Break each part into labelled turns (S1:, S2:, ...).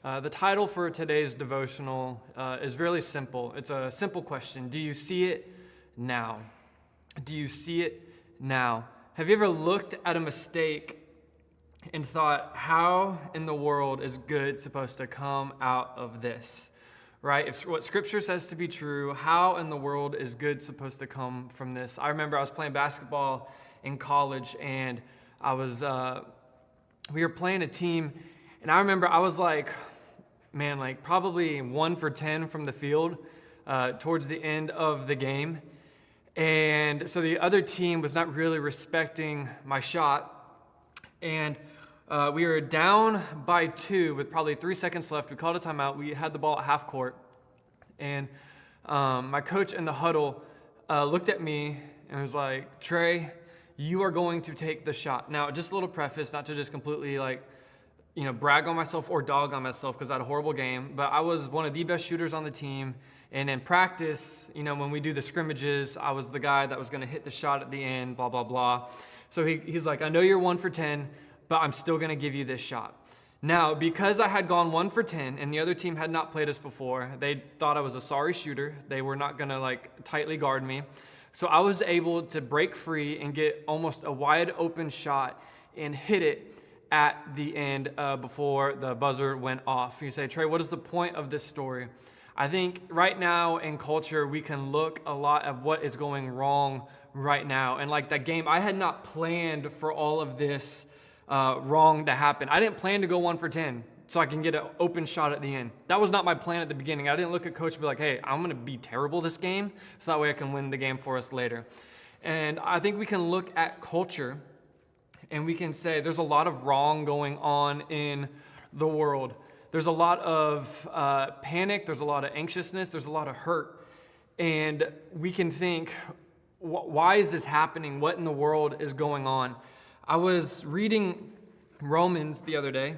S1: The title for today's devotional is really simple. It's a simple question. Do you see it now? Do you see it now? Have you ever looked at a mistake and thought, how in the world is good supposed to come out of this? Right? If what Scripture says to be true, how in the world is good supposed to come from this? I remember I was playing basketball in college, and we were playing a team, and I remember I was probably 1 for 10 from the field towards the end of the game. And so the other team was not really respecting my shot. And we were down by 2 with probably 3 seconds left. We called a timeout. We had the ball at half court. And my coach in the huddle looked at me and was like, "Trey, you are going to take the shot." Now, just a little preface, not to just completely brag on myself or dog on myself because I had a horrible game, but I was one of the best shooters on the team. And in practice, when we do the scrimmages, I was the guy that was going to hit the shot at the end, blah, blah, blah. So he's like, "I know you're 1 for 10, but I'm still going to give you this shot." Now, because I had gone 1 for 10 and the other team had not played us before, they thought I was a sorry shooter. They were not going to tightly guard me. So I was able to break free and get almost a wide open shot and hit it at the end before the buzzer went off. You say, "Trey, what is the point of this story?" I think right now in culture, we can look a lot at what is going wrong right now. And that game, I had not planned for all of this wrong to happen. I didn't plan to go 1 for 10 so I can get an open shot at the end. That was not my plan at the beginning. I didn't look at coach and be like, "Hey, I'm going to be terrible this game so that way I can win the game for us later." And I think we can look at culture and we can say there's a lot of wrong going on in the world. There's a lot of panic. There's a lot of anxiousness. There's a lot of hurt. And we can think, why is this happening? What in the world is going on? I was reading Romans the other day.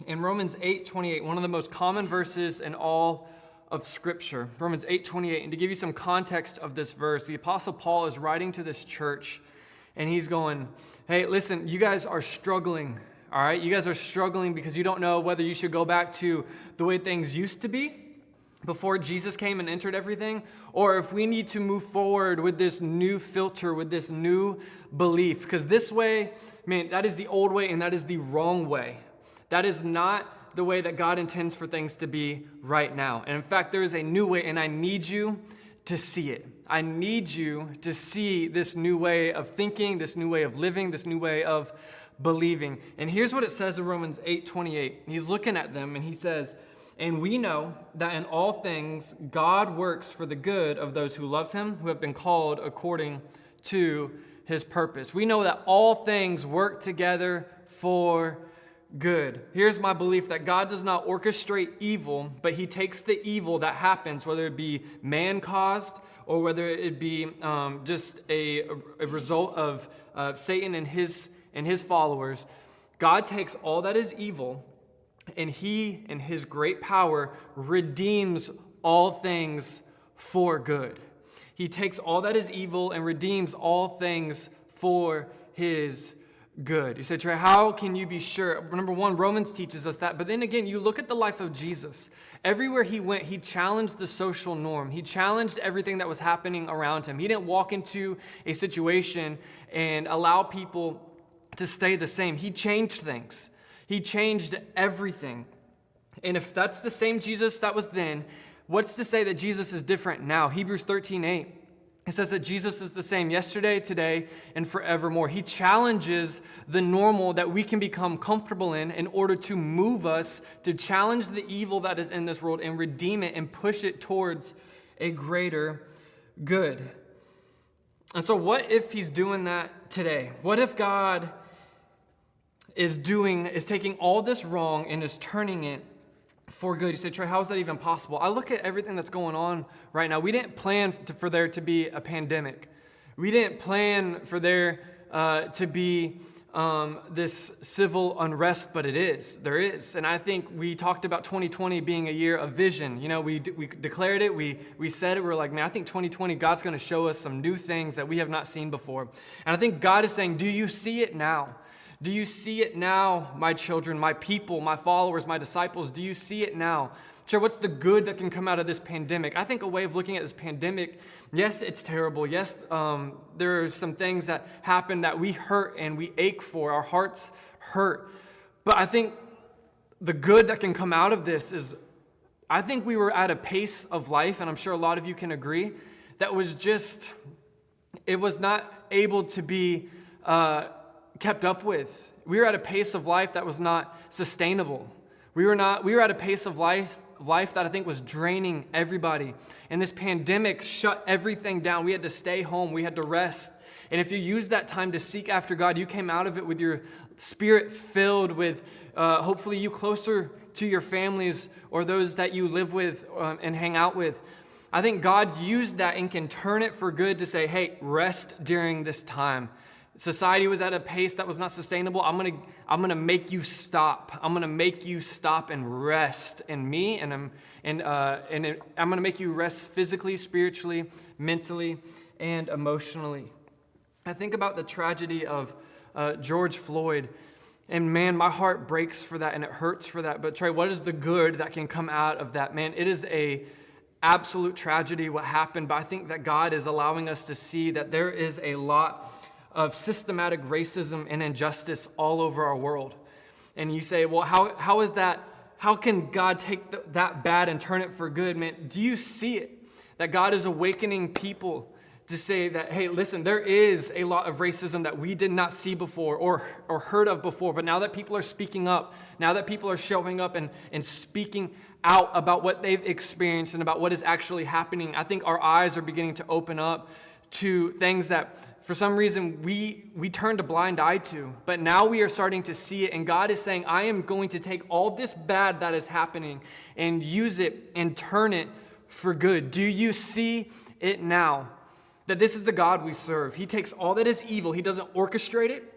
S1: In Romans 8:28, one of the most common verses in all of Scripture, Romans 8:28. And to give you some context of this verse, the Apostle Paul is writing to this church, and he's going, "Hey, listen, you guys are struggling, all right? You guys are struggling because you don't know whether you should go back to the way things used to be before Jesus came and entered everything, or if we need to move forward with this new filter, with this new belief. Because this way, man, that is the old way and that is the wrong way. That is not the way that God intends for things to be right now. And in fact, there is a new way, and I need you to see it. I need you to see this new way of thinking, this new way of living, this new way of believing." And here's what it says in Romans 8:28. He's looking at them and he says, "And we know that in all things God works for the good of those who love him, who have been called according to his purpose." We know that all things work together for good. Here's my belief that God does not orchestrate evil, but he takes the evil that happens, whether it be man-caused or whether it be just a result of Satan and his followers. God takes all that is evil, and he, in his great power, redeems all things for good. He takes all that is evil and redeems all things for his good. You say, "Trey, how can you be sure?" Number one, Romans teaches us that. But then again, you look at the life of Jesus. Everywhere he went, he challenged the social norm. He challenged everything that was happening around him. He didn't walk into a situation and allow people to stay the same. He changed things. He changed everything. And if that's the same Jesus that was then, what's to say that Jesus is different now? Hebrews 13:8. It says that Jesus is the same yesterday, today, and forevermore. He challenges the normal that we can become comfortable in order to move us to challenge the evil that is in this world and redeem it and push it towards a greater good. And so what if he's doing that today? What if God is taking all this wrong and is turning it for good? You say, "Trey, how is that even possible?" I look at everything that's going on right now. We didn't plan for there to be a pandemic. We didn't plan for there to be this civil unrest, but there is. And I think we talked about 2020 being a year of vision. We declared it, we said it, we're like, man, I think 2020, God's going to show us some new things that we have not seen before. And I think God is saying, do you see it now? Do you see it now, my children, my people, my followers, my disciples? Do you see it now? Sure, what's the good that can come out of this pandemic? I think a way of looking at this pandemic, yes, it's terrible. Yes, there are some things that happen that we hurt and we ache for. Our hearts hurt. But I think the good that can come out of this is, I think we were at a pace of life, and I'm sure a lot of you can agree, that was just, it was not able to be kept up with. We were at a pace of life that was not sustainable. We were at a pace of life that I think was draining everybody. And this pandemic shut everything down. We had to stay home. We had to rest. And if you used that time to seek after God, you came out of it with your spirit filled with hopefully you closer to your families or those that you live with and hang out with. I think God used that and can turn it for good to say, hey, rest during this time. Society was at a pace that was not sustainable. I'm gonna make you stop. I'm gonna make you stop and rest in me, and I'm gonna make you rest physically, spiritually, mentally, and emotionally. I think about the tragedy of George Floyd, and man, my heart breaks for that, and it hurts for that. But Trey, what is the good that can come out of that? Man, it is a absolute tragedy what happened, but I think that God is allowing us to see that there is a lot of systematic racism and injustice all over our world. And you say, well, how is that? How can God take that bad and turn it for good? Man, do you see it? That God is awakening people to say that, hey, listen, there is a lot of racism that we did not see before or heard of before, but now that people are speaking up, now that people are showing up and speaking out about what they've experienced and about what is actually happening, I think our eyes are beginning to open up to things that for some reason we turned a blind eye to, but now we are starting to see it, and God is saying, I am going to take all this bad that is happening and use it and turn it for good. Do you see it now? That this is the God we serve. He takes all that is evil. He doesn't orchestrate it.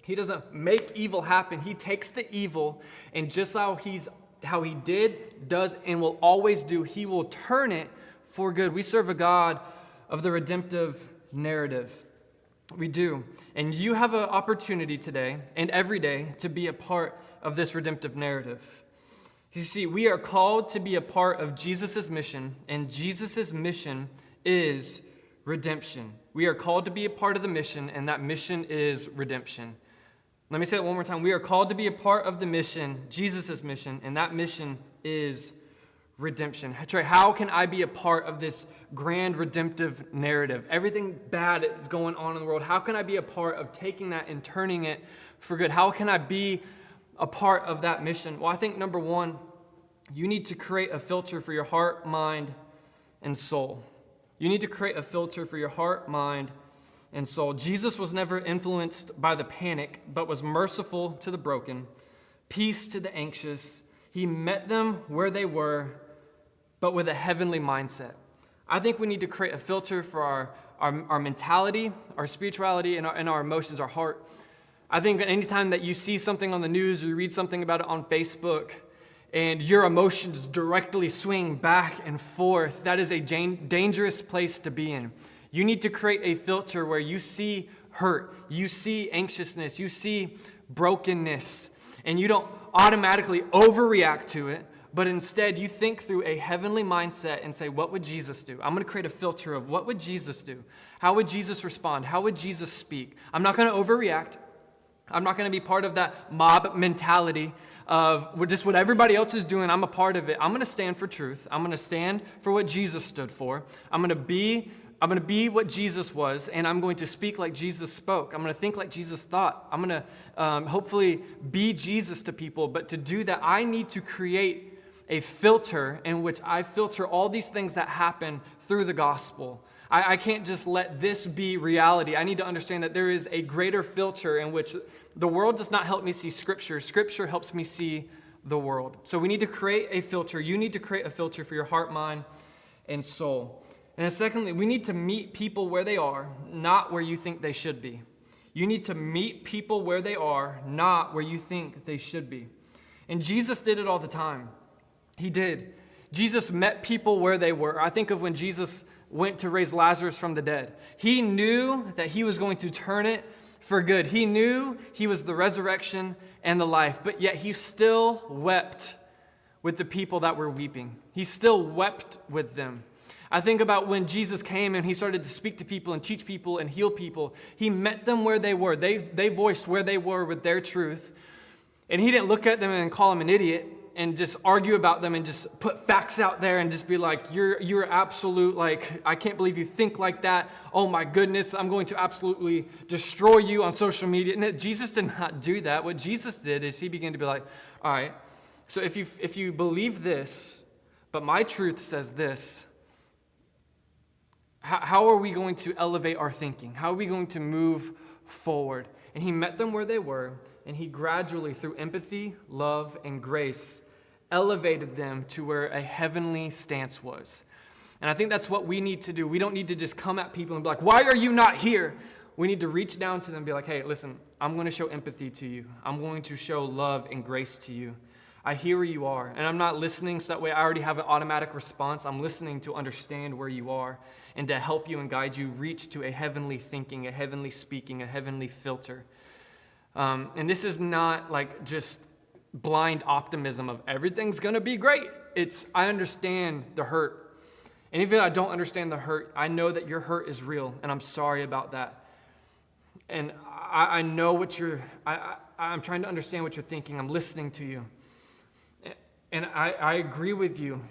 S1: He doesn't make evil happen. He takes the evil, and just how he did, does, and will always do, he will turn it for good. We serve a God of the redemptive narrative. We do. And you have an opportunity today and every day to be a part of this redemptive narrative. You see, we are called to be a part of Jesus' mission, and Jesus' mission is redemption. We are called to be a part of the mission, and that mission is redemption. Let me say it one more time. We are called to be a part of the mission, Jesus' mission, and that mission is redemption. Trey, how can I be a part of this grand redemptive narrative? Everything bad is going on in the world. How can I be a part of taking that and turning it for good? How can I be a part of that mission? Well, I think number one, you need to create a filter for your heart, mind, and soul. You need to create a filter for your heart, mind, and soul. Jesus was never influenced by the panic, but was merciful to the broken, peace to the anxious. He met them where they were, but with a heavenly mindset. I think we need to create a filter for our mentality, our spirituality, and our emotions, our heart. I think that anytime that you see something on the news or you read something about it on Facebook, and your emotions directly swing back and forth, that is a dangerous place to be in. You need to create a filter where you see hurt, you see anxiousness, you see brokenness, and you don't automatically overreact to it, but instead you think through a heavenly mindset and say, what would Jesus do? I'm going to create a filter of what would Jesus do? How would Jesus respond? How would Jesus speak? I'm not going to overreact. I'm not going to be part of that mob mentality of just what everybody else is doing, I'm a part of it. I'm going to stand for truth. I'm going to stand for what Jesus stood for. I'm going to be what Jesus was, and I'm going to speak like Jesus spoke. I'm going to think like Jesus thought. I'm going to hopefully be Jesus to people. But to do that, I need to create a filter in which I filter all these things that happen through the gospel. I can't just let this be reality. I need to understand that there is a greater filter in which the world does not help me see Scripture. Scripture helps me see the world. So we need to create a filter. You need to create a filter for your heart, mind, and soul. And then secondly, we need to meet people where they are, not where you think they should be. You need to meet people where they are, not where you think they should be. And Jesus did it all the time. He did. Jesus met people where they were. I think of when Jesus went to raise Lazarus from the dead. He knew that he was going to turn it for good. He knew he was the resurrection and the life, but yet he still wept with the people that were weeping. He still wept with them. I think about when Jesus came and he started to speak to people and teach people and heal people. He met them where they were. They voiced where they were with their truth. And he didn't look at them and call them an idiot and just argue about them and just put facts out there and just be like, you're absolute, like, I can't believe you think like that. Oh my goodness, I'm going to absolutely destroy you on social media. And Jesus did not do that. What Jesus did is he began to be like, all right, so if you believe this, but my truth says this, how are we going to elevate our thinking? How are we going to move forward? And he met them where they were, and he gradually, through empathy, love, and grace, elevated them to where a heavenly stance was. And I think that's what we need to do. We don't need to just come at people and be like, why are you not here? We need to reach down to them and be like, hey, listen, I'm going to show empathy to you. I'm going to show love and grace to you. I hear where you are, and I'm not listening so that way I already have an automatic response. I'm listening to understand where you are and to help you and guide you reach to a heavenly thinking, a heavenly speaking, a heavenly filter. And this is not like just blind optimism of everything's going to be great. It's I understand the hurt. And even if I don't understand the hurt, I know that your hurt is real, and I'm sorry about that. And I know what I'm trying to understand what you're thinking. I'm listening to you. And I agree with you,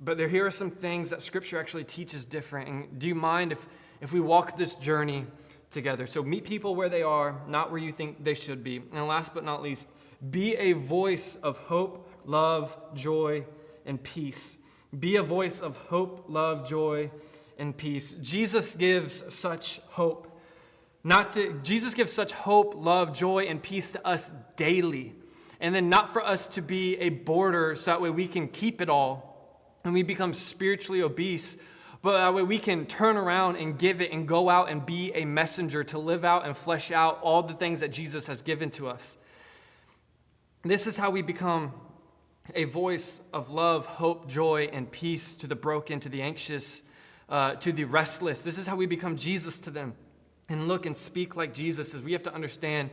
S1: but here are some things that Scripture actually teaches different. And do you mind if we walk this journey together? So meet people where they are, not where you think they should be. And last but not least, be a voice of hope, love, joy, and peace. Be a voice of hope, love, joy, and peace. Jesus gives such hope. Jesus gives such hope, love, joy, and peace to us daily. And then not for us to be a border so that way we can keep it all and we become spiritually obese, but that way we can turn around and give it and go out and be a messenger to live out and flesh out all the things that Jesus has given to us. This is how we become a voice of love, hope, joy, and peace to the broken, to the anxious, to the restless. This is how we become Jesus to them and look and speak like Jesus is. We have to understand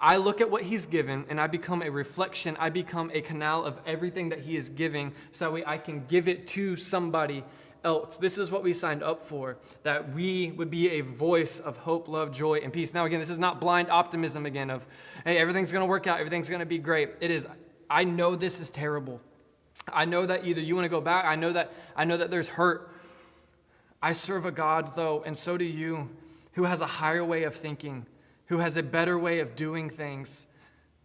S1: I look at what he's given and I become a reflection. I become a canal of everything that he is giving so that way I can give it to somebody else. This is what we signed up for, that we would be a voice of hope, love, joy, and peace. Now again, this is not blind optimism again of, hey, everything's going to work out. Everything's going to be great. It is, I know this is terrible. I know that either you want to go back. I know that there's hurt. I serve a God though, and so do you, who has a higher way of thinking, who has a better way of doing things,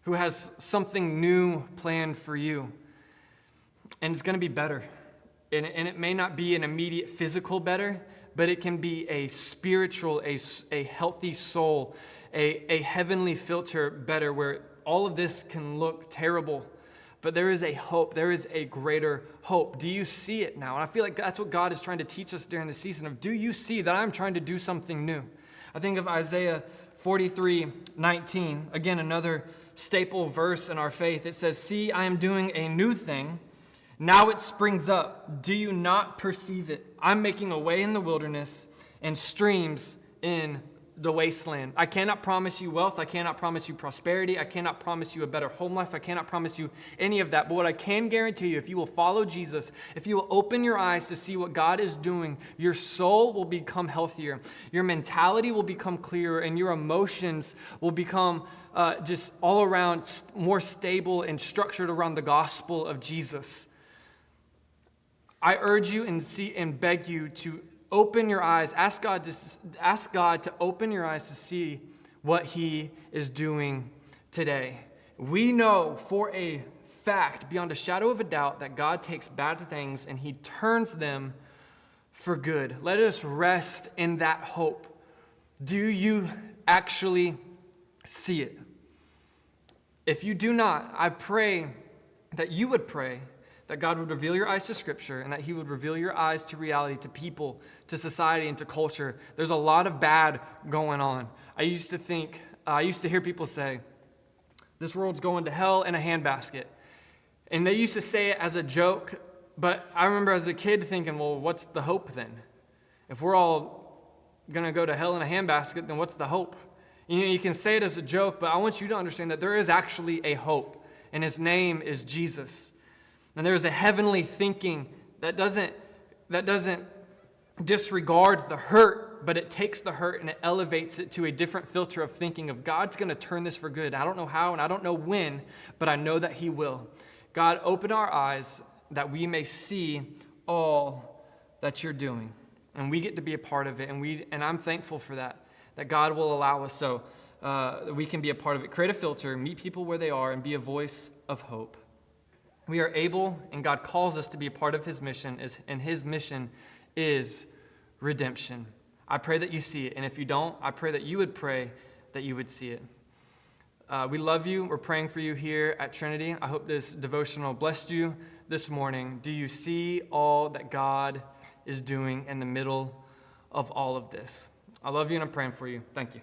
S1: who has something new planned for you. And it's going to be better. And it may not be an immediate physical better, but it can be a spiritual, a healthy soul, a heavenly filter better where all of this can look terrible. But there is a hope. There is a greater hope. Do you see it now? And I feel like that's what God is trying to teach us during the season of, do you see that I'm trying to do something new? I think of Isaiah 43:19, again, another staple verse in our faith. It says, see, I am doing a new thing. Now it springs up. Do you not perceive it? I'm making a way in the wilderness and streams in the wasteland. I cannot promise you wealth. I cannot promise you prosperity. I cannot promise you a better home life. I cannot promise you any of that. But what I can guarantee you, if you will follow Jesus, if you will open your eyes to see what God is doing, your soul will become healthier. Your mentality will become clearer, and your emotions will become just all around more stable and structured around the gospel of Jesus. I urge you and beg you to open your eyes. Ask God to open your eyes to see what he is doing today. We know for a fact, beyond a shadow of a doubt, that God takes bad things and he turns them for good. Let us rest in that hope. Do you actually see it? If you do not, I pray that you would pray that God would reveal your eyes to Scripture and that he would reveal your eyes to reality, to people, to society, and to culture. There's a lot of bad going on. I used to hear people say, this world's going to hell in a handbasket. And they used to say it as a joke, but I remember as a kid thinking, well, what's the hope then? If we're all going to go to hell in a handbasket, then what's the hope? You know, you can say it as a joke, but I want you to understand that there is actually a hope, and his name is Jesus. And there is a heavenly thinking that doesn't disregard the hurt, but it takes the hurt and it elevates it to a different filter of thinking of God's going to turn this for good. I don't know how and I don't know when, but I know that he will. God, open our eyes that we may see all that you're doing, and we get to be a part of it, and I'm thankful for that God will allow us so that we can be a part of it. Create a filter, meet people where they are, and be a voice of hope. We are able, and God calls us to be a part of his mission, and his mission is redemption. I pray that you see it, and if you don't, I pray that you would pray that you would see it. We love you. We're praying for you here at Trinity. I hope this devotional blessed you this morning. Do you see all that God is doing in the middle of all of this? I love you, and I'm praying for you. Thank you.